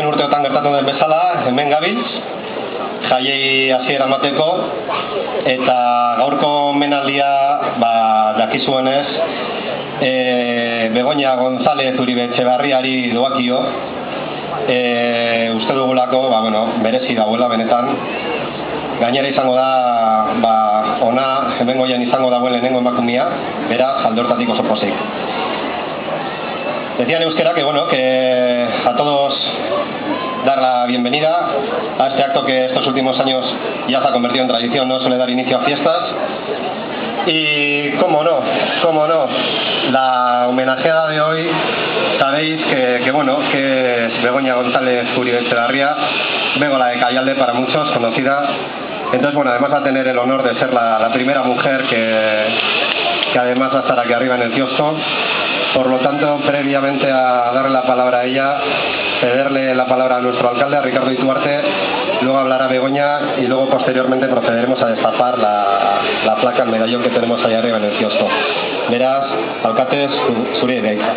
azken urteotan gertatu den bezala, hemen gabiltz, jaiei hasiera emateko, eta gaurko omenaldia, dakizuenez, Begoña González Uribe Etxebarriari doakio, uste dugulako, merezi dagoela benetan. Gainera izango da, ona, hemen goian izango dagoen lehenengo emakumea, beraz, alde hortatik oso pozik. Decía en euskera que a todos dar la bienvenida a este acto que estos últimos años ya se ha convertido en tradición, no suele dar inicio a fiestas. Y cómo no, la homenajeada de hoy, sabéis que es Begoña González Uribe Etxebarria, Begola de Callalde para muchos, conocida. Entonces, además va a tener el honor de ser la primera mujer que además va a estar aquí arriba en el kiosco. Por lo tanto, previamente a darle la palabra a ella, cederle la palabra a nuestro alcalde, a Ricardo Ituarte, luego hablará Begoña y luego posteriormente procederemos a destapar la placa, el medallón que tenemos ahí arriba en el kiosco. Beraz, alkates, zure gaitza.